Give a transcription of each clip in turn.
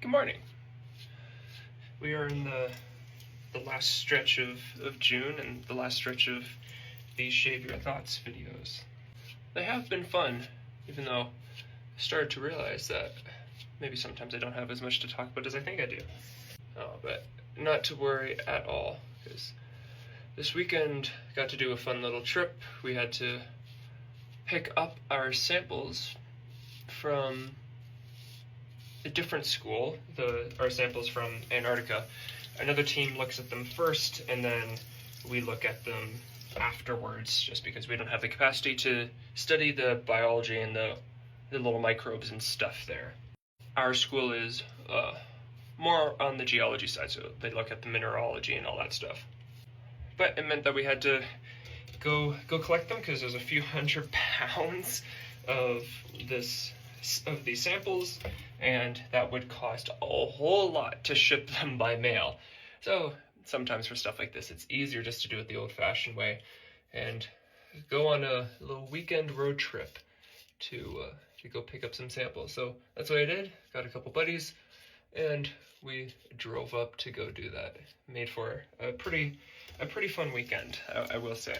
Good morning. We are in the last stretch of June and the last stretch of these Shave Your Thoughts videos. They have been fun, even though I started to realize that maybe sometimes I don't have as much to talk about as I think I do. But not to worry at all, because this weekend I got to do a fun little trip. We had to pick up our samples from a different school, our samples from Antarctica. Another team looks at them first, and then we look at them afterwards, just because we don't have the capacity to study the biology and the little microbes and stuff there. Our school is more on the geology side, so they look at the mineralogy and all that stuff. But it meant that we had to go collect them, because there's a few hundred pounds of these samples, and that would cost a whole lot to ship them by mail. So sometimes for stuff like this, it's easier just to do it the old-fashioned way and go on a little weekend road trip to go pick up some samples. So that's what I did. Got a couple buddies, and we drove up to go do that. Made for a pretty fun weekend, I will say.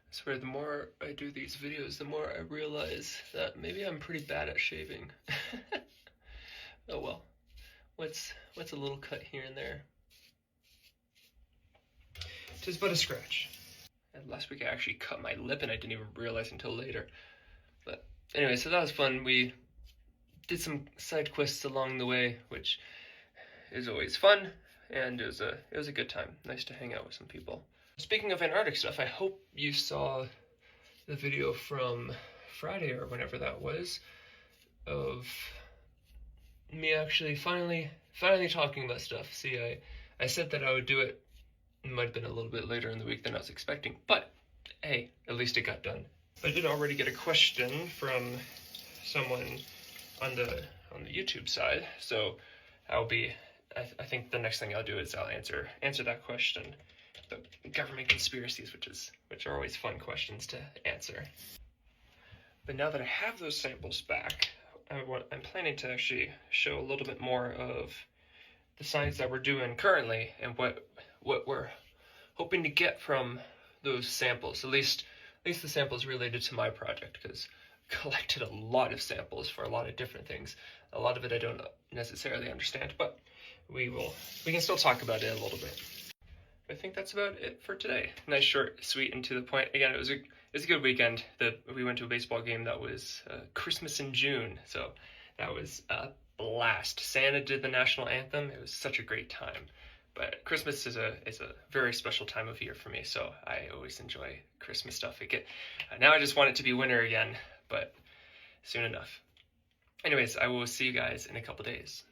I swear, the more I do these videos, the more I realize that maybe I'm pretty bad at shaving. Oh well, what's a little cut here and there? 'Tis but a scratch. And last week I actually cut my lip and I didn't even realize until later. But anyway, so that was fun. We did some side quests along the way, which is always fun, and it was a good time. Nice to hang out with some people. Speaking of Antarctic stuff, I hope you saw the video from Friday or whenever that was of me actually finally talking about stuff. See, I said that I would do it. It might have been a little bit later in the week than I was expecting, but hey, at least it got done. I did already get a question from someone on the YouTube side, so I think the next thing I'll do is I'll answer that question. The government conspiracies, which are always fun questions to answer. But now that I have those samples back, I'm planning to actually show a little bit more of the science that we're doing currently and what we're hoping to get from those samples. At least the samples related to my project, because I collected a lot of samples for a lot of different things. A lot of it I don't necessarily understand, but we can still talk about it a little bit. I think that's about it for today. Nice, short, sweet, and to the point. Again, it was a good weekend. We went to a baseball game that was Christmas in June, so that was a blast. Santa did the national anthem. It was such a great time. But Christmas is a very special time of year for me, so I always enjoy Christmas stuff. Now I just want it to be winter again, but soon enough. Anyways, I will see you guys in a couple days.